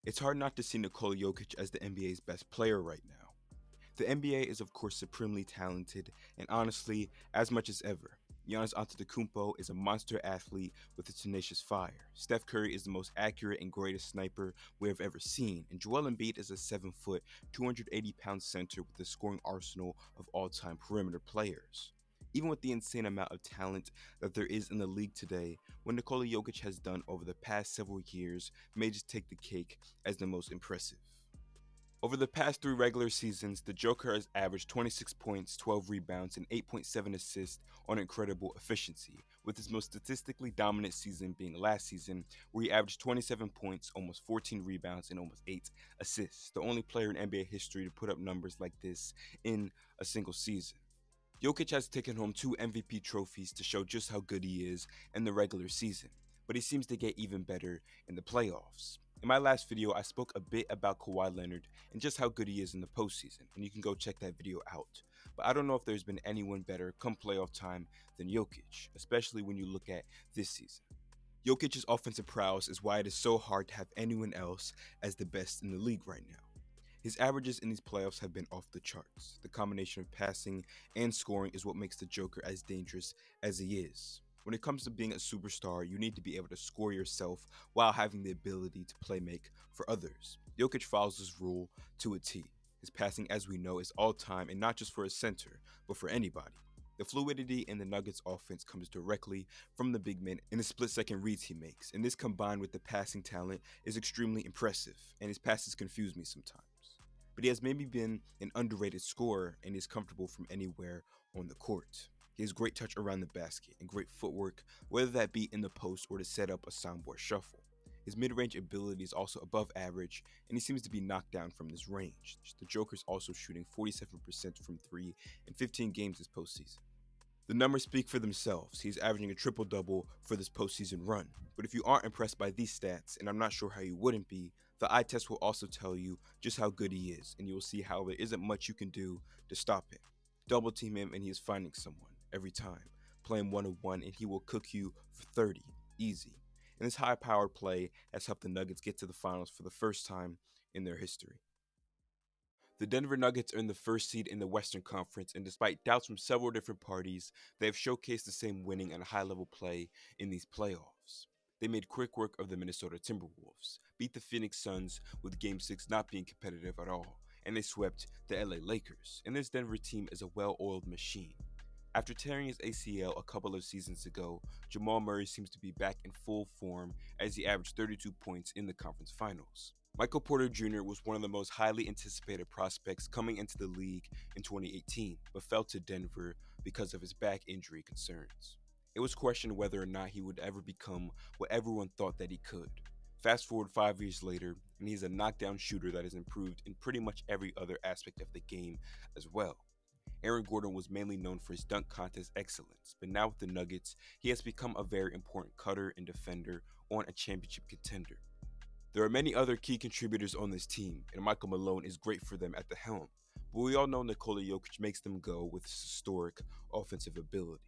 It's hard not to see Nikola Jokic as the NBA's best player right now. The NBA is of course supremely talented, and honestly, as much as ever. Giannis Antetokounmpo is a monster athlete with a tenacious fire. Steph Curry is the most accurate and greatest sniper we have ever seen, and Joel Embiid is a 7-foot, 280-pound center with a scoring arsenal of all-time perimeter players. Even with the insane amount of talent that there is in the league today, what Nikola Jokic has done over the past several years may just take the cake as the most impressive. Over the past three regular seasons, the Joker has averaged 26 points, 12 rebounds, and 8.7 assists on incredible efficiency, with his most statistically dominant season being last season, where he averaged 27 points, almost 14 rebounds, and almost 8 assists, the only player in NBA history to put up numbers like this in a single season. Jokic has taken home two MVP trophies to show just how good he is in the regular season, but he seems to get even better in the playoffs. In my last video, I spoke a bit about Kawhi Leonard and just how good he is in the postseason, and you can go check that video out. But I don't know if there's been anyone better come playoff time than Jokic, especially when you look at this season. Jokic's offensive prowess is why it is so hard to have anyone else as the best in the league right now. His averages in these playoffs have been off the charts. The combination of passing and scoring is what makes the Joker as dangerous as he is. When it comes to being a superstar, you need to be able to score yourself while having the ability to play make for others. Jokic follows this rule to a T. His passing, as we know, is all time and not just for a center, but for anybody. The fluidity in the Nuggets offense comes directly from the big man and the split-second reads he makes, and this combined with the passing talent is extremely impressive, and his passes confuse me sometimes. But he has maybe been an underrated scorer and is comfortable from anywhere on the court. He has great touch around the basket and great footwork, whether that be in the post or to set up a soundboard shuffle. His mid-range ability is also above average, and he seems to be knocked down from this range. The Joker is also shooting 47% from 3 in 15 games this postseason. The numbers speak for themselves. He's averaging a triple-double for this postseason run. But if you aren't impressed by these stats, and I'm not sure how you wouldn't be, the eye test will also tell you just how good he is, and you will see how there isn't much you can do to stop him. Double team him, and he is finding someone every time. Play him one-on-one, and he will cook you for 30, easy. And this high-powered play has helped the Nuggets get to the finals for the first time in their history. The Denver Nuggets are in the first seed in the Western Conference, and despite doubts from several different parties, they have showcased the same winning and high-level play in these playoffs. They made quick work of the Minnesota Timberwolves, beat the Phoenix Suns with Game 6 not being competitive at all, and they swept the LA Lakers. And this Denver team is a well-oiled machine. After tearing his ACL a couple of seasons ago, Jamal Murray seems to be back in full form as he averaged 32 points in the conference finals. Michael Porter Jr. was one of the most highly anticipated prospects coming into the league in 2018, but fell to Denver because of his back injury concerns. It was questioned whether or not he would ever become what everyone thought that he could. Fast forward 5 years later, and he's a knockdown shooter that has improved in pretty much every other aspect of the game as well. Aaron Gordon was mainly known for his dunk contest excellence, but now with the Nuggets, he has become a very important cutter and defender on a championship contender. There are many other key contributors on this team, and Michael Malone is great for them at the helm, but we all know Nikola Jokic makes them go with his historic offensive ability.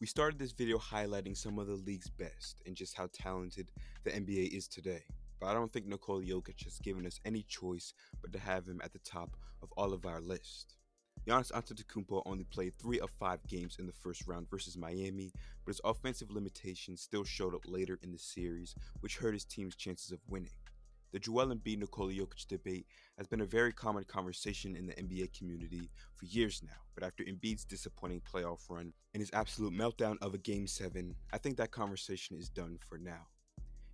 We started this video highlighting some of the league's best and just how talented the NBA is today, but I don't think Nikola Jokic has given us any choice but to have him at the top of all of our list. Giannis Antetokounmpo only played 3 of 5 games in the first round versus Miami, but his offensive limitations still showed up later in the series, which hurt his team's chances of winning. The Joel Embiid-Nikola Jokic debate has been a very common conversation in the NBA community for years now, but after Embiid's disappointing playoff run and his absolute meltdown of a Game 7, I think that conversation is done for now.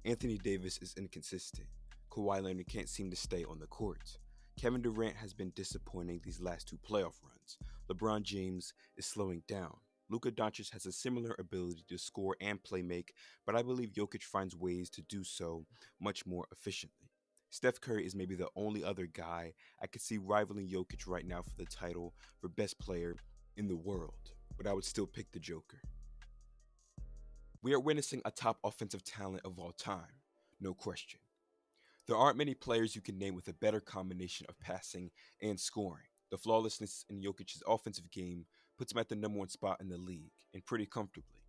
Anthony Davis is inconsistent. Kawhi Leonard can't seem to stay on the court. Kevin Durant has been disappointing these last 2 playoff runs. LeBron James is slowing down. Luka Doncic has a similar ability to score and play make, but I believe Jokic finds ways to do so much more efficiently. Steph Curry is maybe the only other guy I could see rivaling Jokic right now for the title for best player in the world, but I would still pick the Joker. We are witnessing a top offensive talent of all time, no question. There aren't many players you can name with a better combination of passing and scoring. The flawlessness in Jokic's offensive game puts him at the number 1 spot in the league, and pretty comfortably.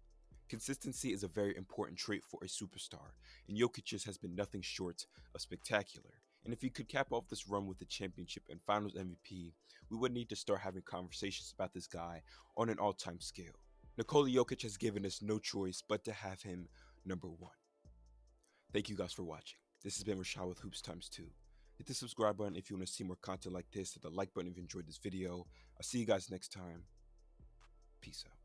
Consistency is a very important trait for a superstar, and Jokic's has been nothing short of spectacular. And if he could cap off this run with the championship and finals MVP, we would need to start having conversations about this guy on an all-time scale. Nikola Jokic has given us no choice but to have him number one. Thank you guys for watching. This has been Rxkz with Hoops Times 2. Hit the subscribe button if you want to see more content like this, hit the like button if you enjoyed this video. I'll see you guys next time. Peace out.